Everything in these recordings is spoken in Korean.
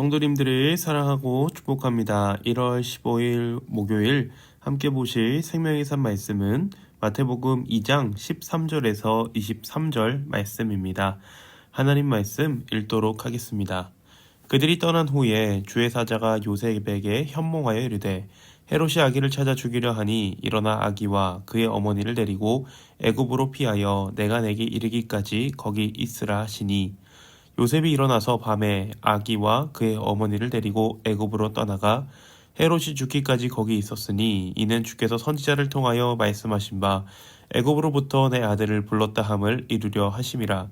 성도님들을 사랑하고 축복합니다. 1월 15일 목요일 함께 보실 생명의 산 말씀은 마태복음 2장 13절에서 23절 말씀입니다. 하나님 말씀 읽도록 하겠습니다. 그들이 떠난 후에 주의 사자가 요셉에게 현몽하여 이르되 헤롯이 아기를 찾아 죽이려 하니 일어나 아기와 그의 어머니를 데리고 애굽으로 피하여 내가 내게 이르기까지 거기 있으라 하시니 요셉이 일어나서 밤에 아기와 그의 어머니를 데리고 애굽으로 떠나가 헤롯이 죽기까지 거기 있었으니 이는 주께서 선지자를 통하여 말씀하신 바 애굽으로부터 내 아들을 불렀다 함을 이루려 하심이라.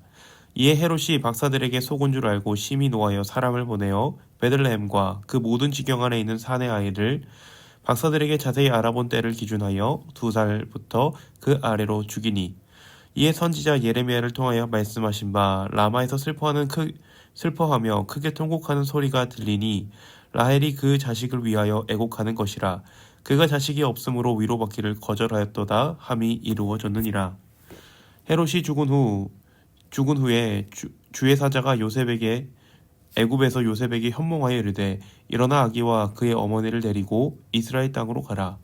이에 헤롯이 박사들에게 속은 줄 알고 심히 노하여 사람을 보내어 베들레헴과 그 모든 지경 안에 있는 산의 아이를 박사들에게 자세히 알아본 때를 기준하여 2살부터 그 아래로 죽이니 이에 선지자 예레미야를 통하여 말씀하신 바 라마에서 슬퍼하며 크게 통곡하는 소리가 들리니 라헬이 그 자식을 위하여 애곡하는 것이라. 그가 자식이 없으므로 위로받기를 거절하였도다 함이 이루어졌느니라. 헤롯이 죽은 후에 주의 사자가 애굽에서 요셉에게 현몽하여 이르되 일어나 아기와 그의 어머니를 데리고 이스라엘 땅으로 가라.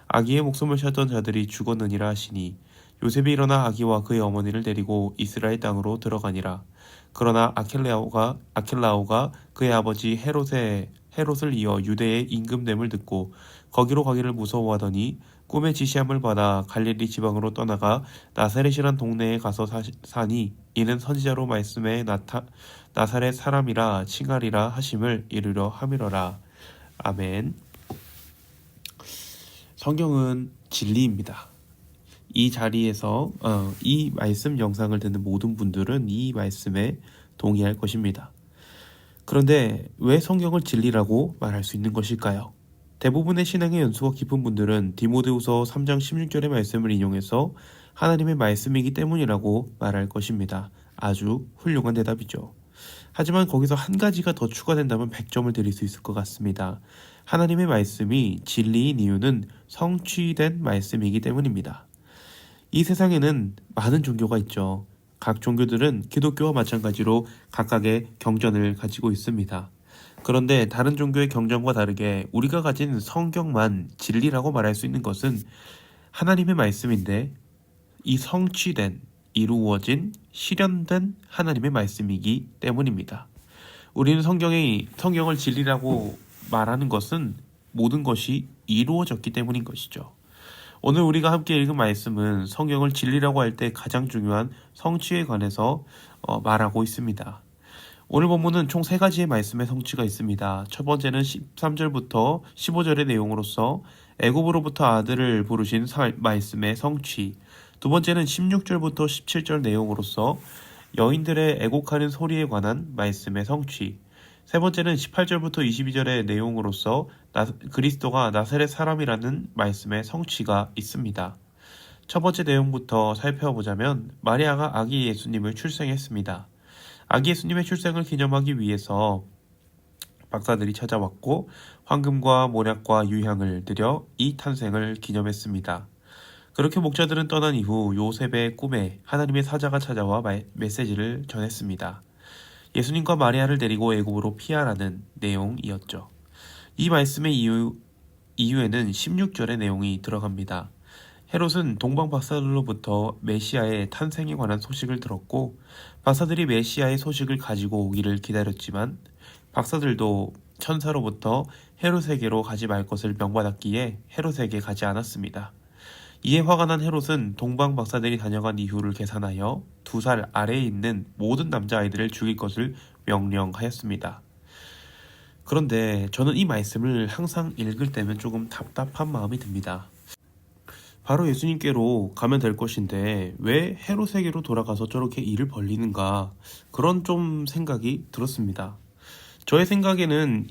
아기의 목숨을 찾던 자들이 죽었느니라 하시니 요셉이 일어나 아기와 그의 어머니를 데리고 이스라엘 땅으로 들어가니라. 그러나 아켈라오가 그의 아버지 헤롯을 이어 유대의 임금됨을 듣고 거기로 가기를 무서워하더니 꿈의 지시함을 받아 갈릴리 지방으로 떠나가 나사렛이란 동네에 가서 사니 이는 선지자로 말씀에 나사렛 사람이라 칭하리라 하심을 이루려 함이로라. 아멘. 성경은 진리입니다. 이 자리에서 이 말씀 영상을 듣는 모든 분들은 이 말씀에 동의할 것입니다. 그런데 왜 성경을 진리라고 말할 수 있는 것일까요? 대부분의 신앙의 연수가 깊은 분들은 디모데후서 3장 16절의 말씀을 인용해서 하나님의 말씀이기 때문이라고 말할 것입니다. 아주 훌륭한 대답이죠. 하지만 거기서 한 가지가 더 추가된다면 100점을 드릴 수 있을 것 같습니다. 하나님의 말씀이 진리인 이유는 성취된 말씀이기 때문입니다. 이 세상에는 많은 종교가 있죠. 각 종교들은 기독교와 마찬가지로 각각의 경전을 가지고 있습니다. 그런데 다른 종교의 경전과 다르게 우리가 가진 성경만 진리라고 말할 수 있는 것은 하나님의 말씀인데 이 성취된, 이루어진, 실현된 하나님의 말씀이기 때문입니다. 우리는 성경을 진리라고 말하는 것은 모든 것이 이루어졌기 때문인 것이죠. 오늘 우리가 함께 읽은 말씀은 성경을 진리라고 할 때 가장 중요한 성취에 관해서 말하고 있습니다. 오늘 본문은 총 3가지의 말씀의 성취가 있습니다. 첫 번째는 13절부터 15절의 내용으로서 애굽으로부터 아들을 부르신 말씀의 성취. 두 번째는 16절부터 17절 내용으로서 여인들의 애곡하는 소리에 관한 말씀의 성취. 세 번째는 18절부터 22절의 내용으로서 그리스도가 나사렛 사람이라는 말씀의 성취가 있습니다. 첫 번째 내용부터 살펴보자면 마리아가 아기 예수님을 출생했습니다. 아기 예수님의 출생을 기념하기 위해서 박사들이 찾아왔고 황금과 모략과 유향을 들여 이 탄생을 기념했습니다. 그렇게 목자들은 떠난 이후 요셉의 꿈에 하나님의 사자가 찾아와 메시지를 전했습니다. 예수님과 마리아를 데리고 애굽으로 피하라는 내용이었죠. 이 말씀의 이유에는 16절의 내용이 들어갑니다. 헤롯은 동방 박사들로부터 메시아의 탄생에 관한 소식을 들었고 박사들이 메시아의 소식을 가지고 오기를 기다렸지만 박사들도 천사로부터 헤롯에게로 가지 말 것을 명받았기에 헤롯에게 가지 않았습니다. 이에 화가 난 헤롯은 동방 박사들이 다녀간 이후를 계산하여 2살 아래에 있는 모든 남자아이들을 죽일 것을 명령하였습니다. 그런데 저는 이 말씀을 항상 읽을 때면 조금 답답한 마음이 듭니다. 바로 예수님께로 가면 될 것인데 왜 헤롯에게로 돌아가서 저렇게 일을 벌리는가, 그런 좀 생각이 들었습니다. 저의 생각에는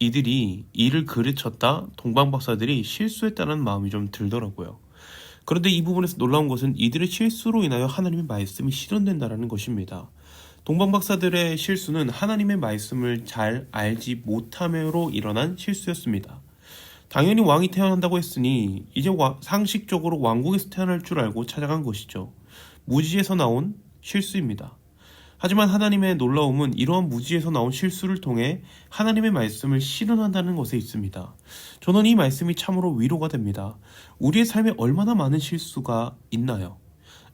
이들이 일을 그르쳤다 동방 박사들이 실수했다는 마음이 좀 들더라고요. 그런데 이 부분에서 놀라운 것은 이들의 실수로 인하여 하나님의 말씀이 실현된다는 것입니다. 동방 박사들의 실수는 하나님의 말씀을 잘 알지 못함으로 일어난 실수였습니다. 당연히 왕이 태어난다고 했으니 이제 상식적으로 왕궁에서 태어날 줄 알고 찾아간 것이죠. 무지에서 나온 실수입니다. 하지만 하나님의 놀라움은 이러한 무지에서 나온 실수를 통해 하나님의 말씀을 실현한다는 것에 있습니다. 저는 이 말씀이 참으로 위로가 됩니다. 우리의 삶에 얼마나 많은 실수가 있나요?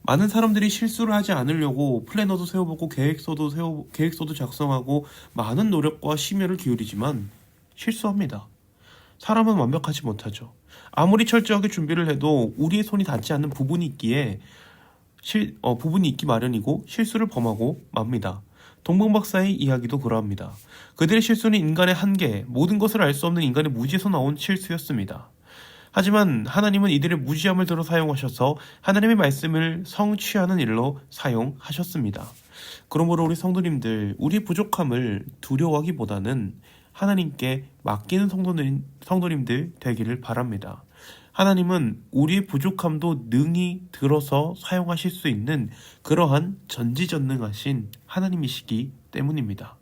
많은 사람들이 실수를 하지 않으려고 플래너도 세워보고 계획서도 작성하고 많은 노력과 심혈을 기울이지만 실수합니다. 사람은 완벽하지 못하죠. 아무리 철저하게 준비를 해도 우리의 손이 닿지 않는 부분이 있기 마련이고 실수를 범하고 맙니다. 동방 박사의 이야기도 그러합니다. 그들의 실수는 인간의 한계, 모든 것을 알 수 없는 인간의 무지에서 나온 실수였습니다. 하지만 하나님은 이들의 무지함을 들어 사용하셔서 하나님의 말씀을 성취하는 일로 사용하셨습니다. 그러므로 우리 성도님들, 우리 부족함을 두려워하기보다는 하나님께 맡기는 성도님들 되기를 바랍니다. 하나님은 우리의 부족함도 능히 들어서 사용하실 수 있는 그러한 전지전능하신 하나님이시기 때문입니다.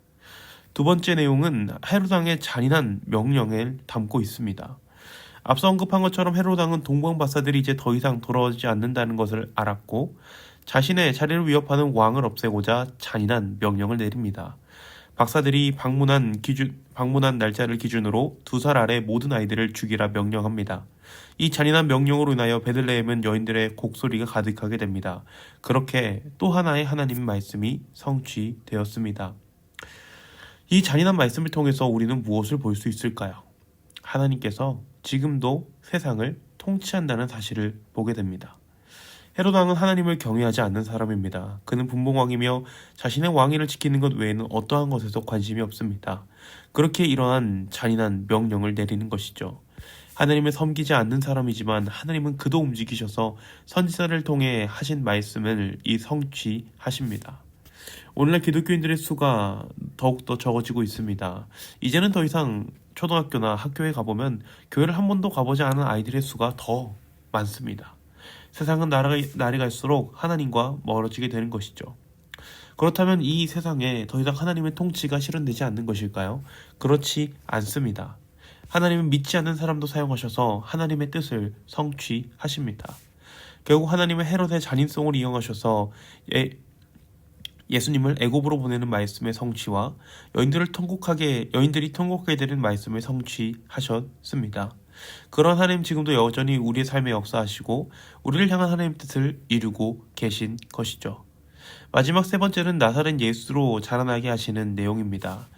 두 번째 내용은 헤롯 왕의 잔인한 명령을 담고 있습니다. 앞서 언급한 것처럼 헤롯 왕은 동방 박사들이 이제 더 이상 돌아오지 않는다는 것을 알았고 자신의 자리를 위협하는 왕을 없애고자 잔인한 명령을 내립니다. 박사들이 방문한 날짜를 기준으로 2살 아래 모든 아이들을 죽이라 명령합니다. 이 잔인한 명령으로 인하여 베들레헴은 여인들의 곡소리가 가득하게 됩니다. 그렇게 또 하나의 하나님의 말씀이 성취되었습니다. 이 잔인한 말씀을 통해서 우리는 무엇을 볼 수 있을까요? 하나님께서 지금도 세상을 통치한다는 사실을 보게 됩니다. 헤롯 왕은 하나님을 경외하지 않는 사람입니다. 그는 분봉왕이며 자신의 왕위를 지키는 것 외에는 어떠한 것에도 관심이 없습니다. 그렇게 이러한 잔인한 명령을 내리는 것이죠. 하나님을 섬기지 않는 사람이지만 하나님은 그도 움직이셔서 선지자를 통해 하신 말씀을 성취하십니다. 오늘날 기독교인들의 수가 더욱더 적어지고 있습니다. 이제는 더 이상 초등학교나 학교에 가보면 교회를 한 번도 가보지 않은 아이들의 수가 더 많습니다. 세상은 날이 갈수록 하나님과 멀어지게 되는 것이죠. 그렇다면 이 세상에 더 이상 하나님의 통치가 실현되지 않는 것일까요? 그렇지 않습니다. 하나님은 믿지 않는 사람도 사용하셔서 하나님의 뜻을 성취하십니다. 결국 하나님은 헤롯의 잔인성을 이용하셔서 예수님을 애굽으로 보내는 말씀의 성취와 여인들이 통곡하게 되는 말씀을 성취하셨습니다. 그런 하나님 지금도 여전히 우리의 삶에 역사하시고 우리를 향한 하나님의 뜻을 이루고 계신 것이죠. 마지막 세 번째는 나사렛 예수로 자라나게 하시는 내용입니다.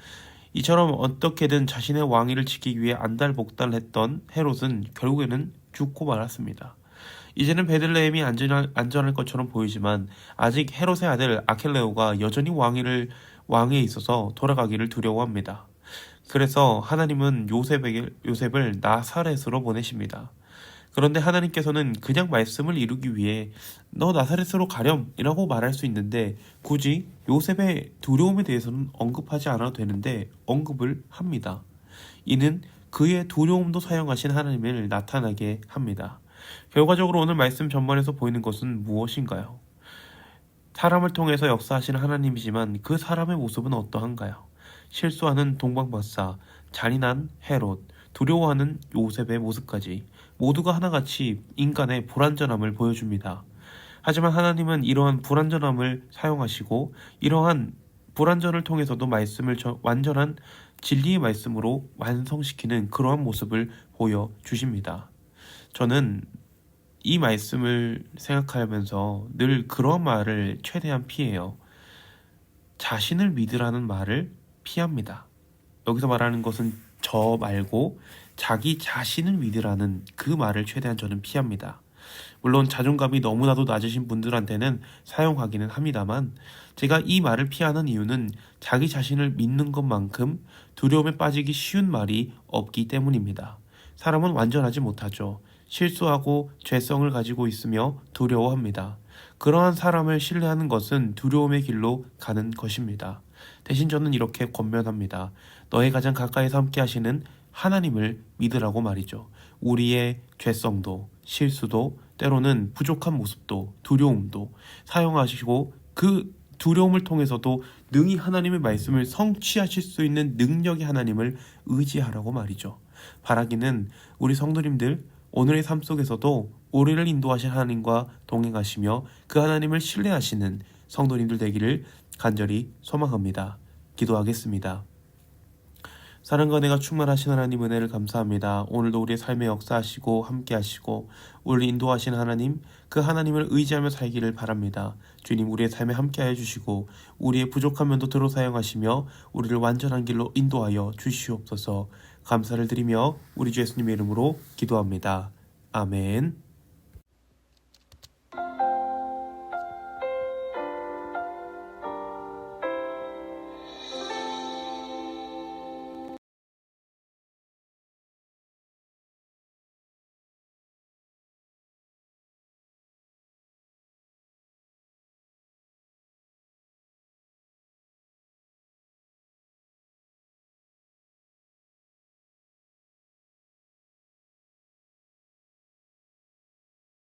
이처럼 어떻게든 자신의 왕위를 지키기 위해 안달복달했던 헤롯은 결국에는 죽고 말았습니다. 이제는 베들레헴이 안전할 것처럼 보이지만 아직 헤롯의 아들 아켈레오가 여전히 왕위에 있어서 돌아가기를 두려워합니다. 그래서 하나님은 요셉을 나사렛으로 보내십니다. 그런데 하나님께서는 그냥 말씀을 이루기 위해 너 나사렛으로 가렴이라고 말할 수 있는데 굳이 요셉의 두려움에 대해서는 언급하지 않아도 되는데 언급을 합니다. 이는 그의 두려움도 사용하신 하나님을 나타나게 합니다. 결과적으로 오늘 말씀 전반에서 보이는 것은 무엇인가요? 사람을 통해서 역사하시는 하나님이지만 그 사람의 모습은 어떠한가요? 실수하는 동방박사, 잔인한 헤롯, 두려워하는 요셉의 모습까지 모두가 하나같이 인간의 불완전함을 보여줍니다. 하지만 하나님은 이러한 불완전함을 사용하시고 이러한 불완전을 통해서도 말씀을 완전한 진리의 말씀으로 완성시키는 그러한 모습을 보여주십니다. 저는 이 말씀을 생각하면서 늘 그런 말을 최대한 피해요. 자신을 믿으라는 말을 피합니다. 여기서 말하는 것은 저 말고 자기 자신을 믿으라는 그 말을 최대한 저는 피합니다. 물론 자존감이 너무나도 낮으신 분들한테는 사용하기는 합니다만 제가 이 말을 피하는 이유는 자기 자신을 믿는 것만큼 두려움에 빠지기 쉬운 말이 없기 때문입니다. 사람은 완전하지 못하죠. 실수하고 죄성을 가지고 있으며 두려워합니다. 그러한 사람을 신뢰하는 것은 두려움의 길로 가는 것입니다. 대신 저는 이렇게 권면합니다. 너의 가장 가까이서 함께 하시는 하나님을 믿으라고 말이죠. 우리의 죄성도 실수도 때로는 부족한 모습도 두려움도 사용하시고 그 두려움을 통해서도 능히 하나님의 말씀을 성취하실 수 있는 능력의 하나님을 의지하라고 말이죠. 바라기는 우리 성도님들 오늘의 삶 속에서도 우리를 인도하신 하나님과 동행하시며 그 하나님을 신뢰하시는 성도님들 되기를 간절히 소망합니다. 기도하겠습니다. 사랑과 은혜가 충만하신 하나님 은혜를 감사합니다. 오늘도 우리의 삶에 역사하시고 함께하시고 우리를 인도하신 하나님, 그 하나님을 의지하며 살기를 바랍니다. 주님, 우리의 삶에 함께하여 주시고 우리의 부족한 면도 들어 사용하시며 우리를 완전한 길로 인도하여 주시옵소서. 감사를 드리며 우리 주 예수님의 이름으로 기도합니다. 아멘.